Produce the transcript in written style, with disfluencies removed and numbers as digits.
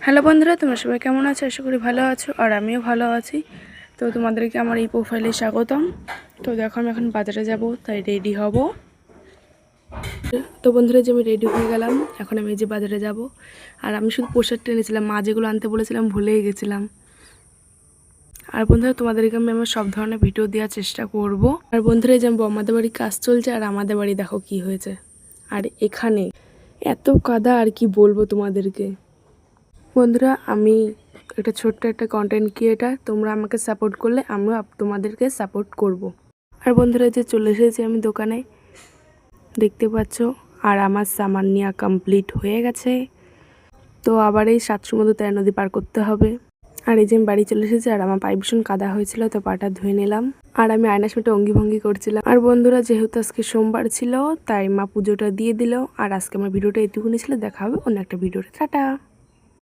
Hello বন্ধুরা, তোমরা সবাই কেমন আছো? আশা করি ভালো আছো, আর আমিও ভালো আছি। তো তোমাদেরকে আমার এই প্রোফাইলে স্বাগতম। তো দেখো, আমি এখন বাজারে যাব, তাই রেডি হব। তো বন্ধুরা, যে আমি রেডি হয়ে গেলাম, এখন আমি এই যে বাজারে যাব। আর আমি শুধু পোশাক টেনেছিলাম, মা যেগুলো আনতে বলেছিলাম ভুলেই গেছিলাম। আর বন্ধুরা, তোমাদেরকে আমি আমার সব ধরনের ভিডিও দেওয়ার চেষ্টা করব। আর বন্ধুরা, এই যে আমাদের বাড়ি কাজ চলছে, আর আমাদের বাড়ি দেখো কি হয়েছে। আর এখানে এত কাদা, আর কি বলবো তোমাদেরকে। বন্ধুরা, আমি একটা ছোট্ট একটা কন্টেন্ট ক্রিয়েটার, তোমরা আমাকে সাপোর্ট করলে আমিও তোমাদেরকে সাপোর্ট করব। আর বন্ধুরা, যে চলে এসেছি আমি দোকানে, দেখতে পাচ্ছ। আর আমার সামান নেওয়া কমপ্লিট হয়ে গেছে। তো আবার এই 7 নদী পার করতে হবে। আর এই যে আমি বাড়ি চলে এসেছি, আর আমার পায়ে ভীষণ কাদা হয়েছিল, তো পাটা ধুয়ে নিলাম। আর আমি আয়নার সামনে অঙ্গি ভঙ্গি করছিলাম। আর বন্ধুরা, যেহেতু আজকে সোমবার ছিল, তাই মা পুজোটা দিয়ে দিল। আর আজকে আমার ভিডিওটা এটুকুনি ছিল। দেখা হবে অন্য একটা ভিডিওতে। টাটা।